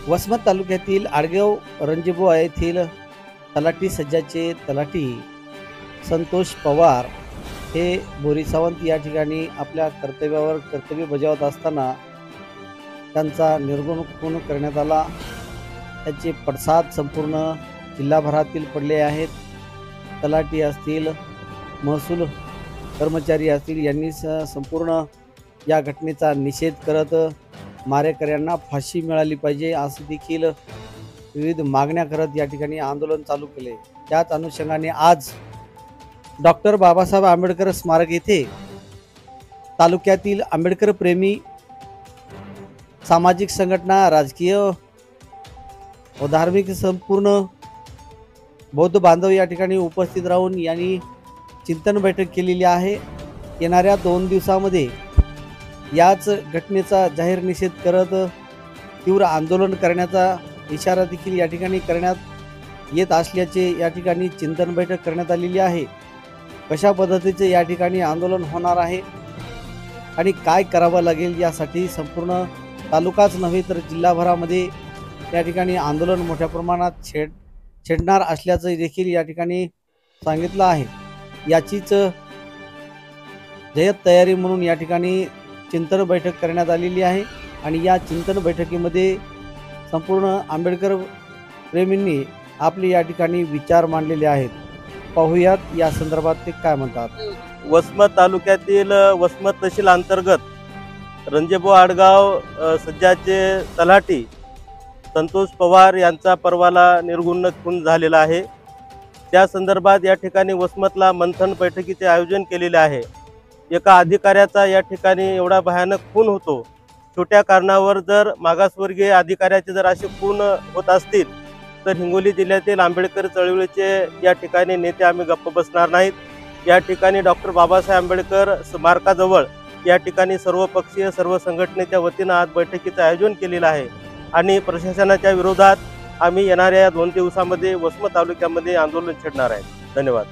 वसमत तालुक्यातील आडगाव रणजीबुवा येथील तलाठी सज्जाचे तलाठी संतोष पवार हे बोरी सावंत या ठिकाणी आपल्या कर्तव्यावर कर्तव्य बजावत असताना त्यांचा निर्गुण खून करण्यात आला। त्याचे पडसाद संपूर्ण जिल्हाभरातील पडले आहेत। तलाठी असतील, महसूल कर्मचारी असतील यांनी संपूर्ण या घटनेचा निषेध करत मारेकऱ्यांना फाशी मिळाली पाहिजे असं देखील विविध मागण्या करत या ठिकाणी आंदोलन चालू केले। त्याच अनुषंगाने आज डॉक्टर बाबासाहेब आंबेडकर स्मारक येथे तालुक्यातील आंबेडकर प्रेमी सामाजिक संघटना, राजकीय व धार्मिक संपूर्ण बौद्ध बांधव या ठिकाणी उपस्थित राहून यांनी चिंतन बैठक केलेली आहे। येणाऱ्या 2 दिवसामध्ये याच घटनेचा जाहीर निषेध करत तीव्र आंदोलन करण्याचा इशारा देखील या ठिकाणी करण्यात येत असल्याचे या ठिकाणी चिंतन बैठक करण्यात आलेली आहे। कशा पद्धतीचे या ठिकाणी आंदोलन होणार आहे आणि काय करावं लागेल यासाठी संपूर्ण तालुकाच नव्हे तर जिल्हाभरामध्ये या ठिकाणी आंदोलन मोठ्या प्रमाणात छेडणार असल्याचं देखील या ठिकाणी सांगितलं आहे। याचीच जय्यत तयारी म्हणून या ठिकाणी चिंतन बैठक करण्यात आलेली आहे आणि या चिंतन बैठकीमध्ये संपूर्ण आंबेडकर प्रेमींनी आपले या ठिकाणी विचार मांडलेले आहेत। पाहूयात या संदर्भात ते काय म्हणतात। वसमत तालुक्यातील वसमत तहसील अंतर्गत रणजीबुवा आडगाव सज्जाचे तलाठी संतोष पवार यांचा परवाला निर्गुण खून झालेला आहे। त्या संदर्भात या ठिकाणी वसमतला मंथन बैठकीचे आयोजन केलेले आहे। एका अधिकाऱ्याचा या ठिकाणी एवढा भयानक खून होतो। छोट्या कारणावर जर मागासवर्गीय अधिकाऱ्याचे जर असे खून होत असतील तर हिंगोली जिल्ह्यातील आंबेडकर चळवळीचे या ठिकाणी नेते आम्ही गप्प बसणार नाहीत। या ठिकाणी डॉक्टर बाबासाहेब आंबेडकर स्मारकाजवळ या ठिकाणी सर्वपक्षीय सर्व संघटनेच्या वतीनं आज बैठकीचं आयोजन केलेलं आहे आणि प्रशासनाच्या विरोधात आम्ही येणाऱ्या 2 दिवसामध्ये वसमत तालुक्यामध्ये आंदोलन छेडणार आहे। धन्यवाद।